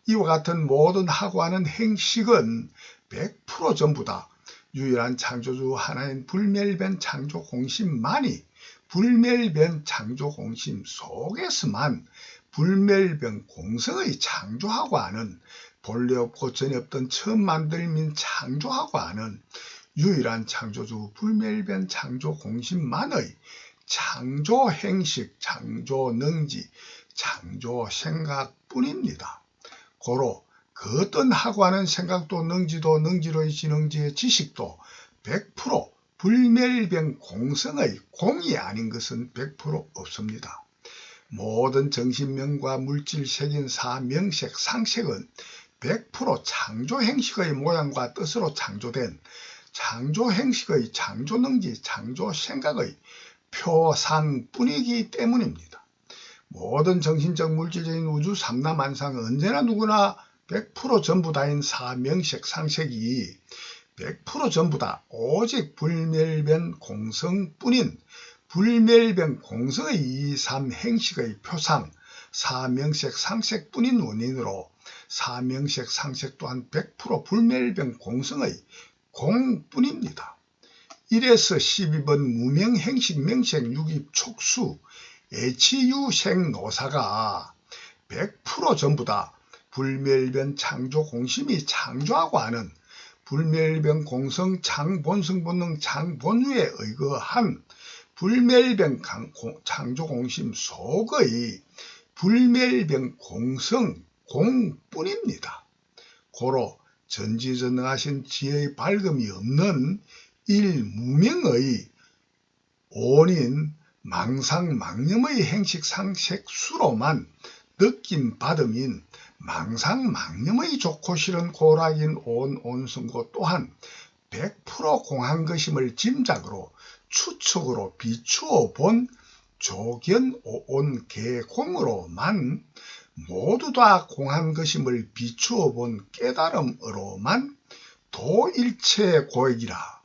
이와 같은 모든 하고 하는 행식은 100% 전부 다 유일한 창조주 하나인 불멸변 창조 공심만이 불멸변 창조 공심 속에서만 불멸변 공성의 창조하고 하는 본래 없고 전에 없던 처음 만들민 창조하고 하는 유일한 창조주 불멸변 창조 공심만의 창조 행식, 창조 능지, 창조 생각뿐입니다. 고로 그 어떤 하고 하는 생각도 능지도 능지로의 지능지의 지식도 100% 불멸변 공성의 공이 아닌 것은 100% 없습니다. 모든 정신명과 물질 색인 사명색 상색은 100% 창조행식의 모양과 뜻으로 창조된 창조행식의 창조능지 창조생각의 표상뿐이기 때문입니다. 모든 정신적 물질적인 우주 삼라만상은 언제나 누구나 100% 전부 다인 사명색 상색이 100% 전부 다 오직 불멸변 공성뿐인 불멸변 공성의 이삼 행식의 표상 사명색 상색뿐인 원인으로 사명색 상색 또한 100% 불멸변 공성의 공뿐입니다. 1에서 12번 무명행식 명색 유깁 촉수 애치유생노사가 100% 전부 다 불멸변 창조 공심이 창조하고 하는 불멸변 공성 장본성 본능 장본유에 의거한 불멸변 창조 공심 속의 불멸변 공성 공뿐입니다. 고로 전지전능하신 지혜의 밝음이 없는 일무명의 원인 망상망념의 행식상색수로만 느낌받음인 망상망념의 좋고 싫은 고락인 온온승고 또한 100% 공한 것임을 짐작으로 추측으로 비추어 본 조견오온개공으로만 모두 다 공한 것임을 비추어 본 깨달음으로만 도일체 고액이라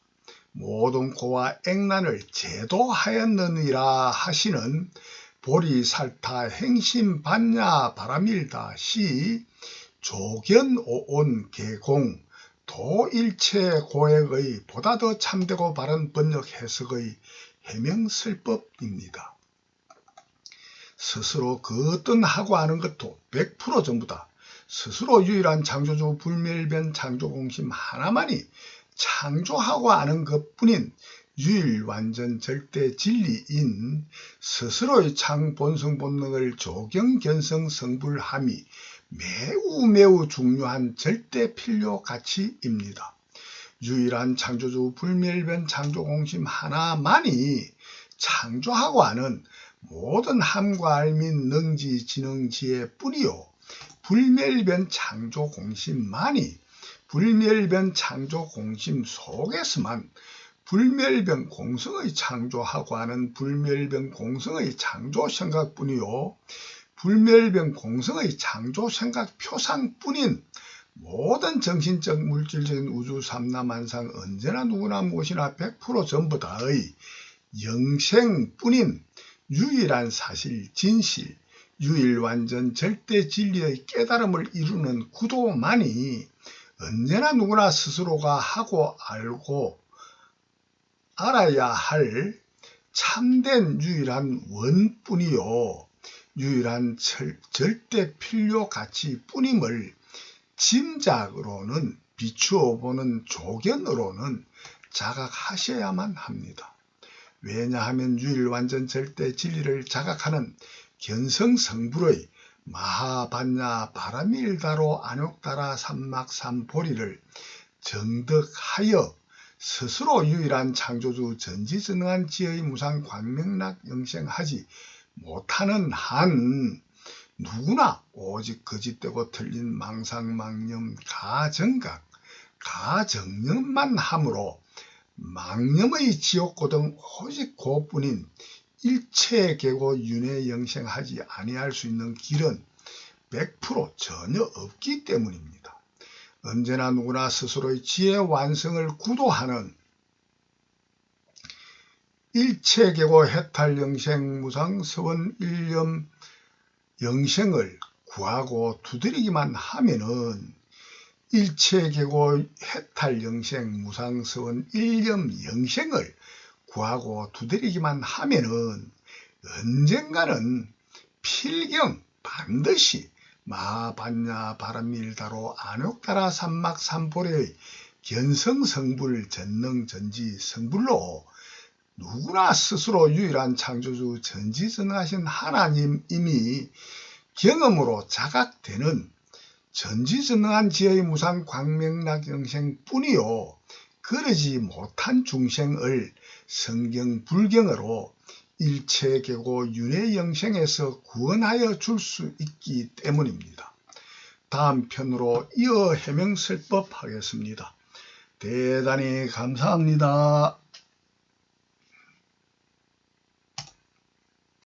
모든 고와 액난을 제도하였느니라 하시는 보리살타 행심반야 바라밀다 시 조견오온개공 도일체 고액의 보다 더 참되고 바른 번역 해석의 해명설법입니다. 스스로 그 어떤 하고 하는 것도 100% 전부 다 스스로 유일한 창조주 불멸변 창조공심 하나만이 창조하고 아는 것뿐인 유일 완전 절대 진리인 스스로의 창 본성 본능을 조경 견성 성불함이 매우 중요한 절대 필요 가치입니다. 유일한 창조주 불멸변 창조공심 하나만이 창조하고 아는 모든 함과 알 및 능지 지능 지혜 뿐이요 불멸변 창조공심만이 불멸변 창조공심 속에서만 불멸변 공성의 창조하고 하는 불멸변 공성의 창조생각뿐이요 불멸변 공성의 창조생각 표상뿐인 모든 정신적 물질적인 우주 삼라만상 언제나 누구나 무엇이나 100% 전부 다의 영생뿐인 유일한 사실 진실 유일 완전 절대 진리의 깨달음을 이루는 구도만이 언제나 누구나 스스로가 하고 알고 알아야 할 참된 유일한 원뿐이요 유일한 절대 필요 가치뿐임을 짐작으로는 비추어 보는 조견으로는 자각하셔야만 합니다. 왜냐하면 유일완전 절대 진리를 자각하는 견성성불의 마하반야 바라밀다로 안욕다라 삼막삼보리를 정득하여 스스로 유일한 창조주 전지전능한 지의 무상 광명락 영생하지 못하는 한 누구나 오직 거짓되고 틀린 망상망념 가정각 가정념만 함으로 망념의 지옥고등 오직 그뿐인 일체계고 윤회 영생하지 아니할 수 있는 길은 100% 전혀 없기 때문입니다. 언제나 누구나 스스로의 지혜 완성을 구도하는 일체계고 해탈 영생 무상 서원 일념 영생을 구하고 두드리기만 하면은 일체계고 해탈 영생 무상 서원 일념 영생을 구하고 두드리기만 하면은 언젠가는 필경 반드시 마반야 바람밀다로 안욕다라 삼막삼보레의 견성성불 전능전지 성불로 누구나 스스로 유일한 창조주 전지전능하신 하나님임이 경험으로 자각되는 전지전능한 지혜의 무상 광명락 영생뿐이요 그러지 못한 중생을 성경 불경으로 일체계고 윤회 영생에서 구원하여 줄 수 있기 때문입니다. 다음 편으로 이어 해명설법 하겠습니다. 대단히 감사합니다.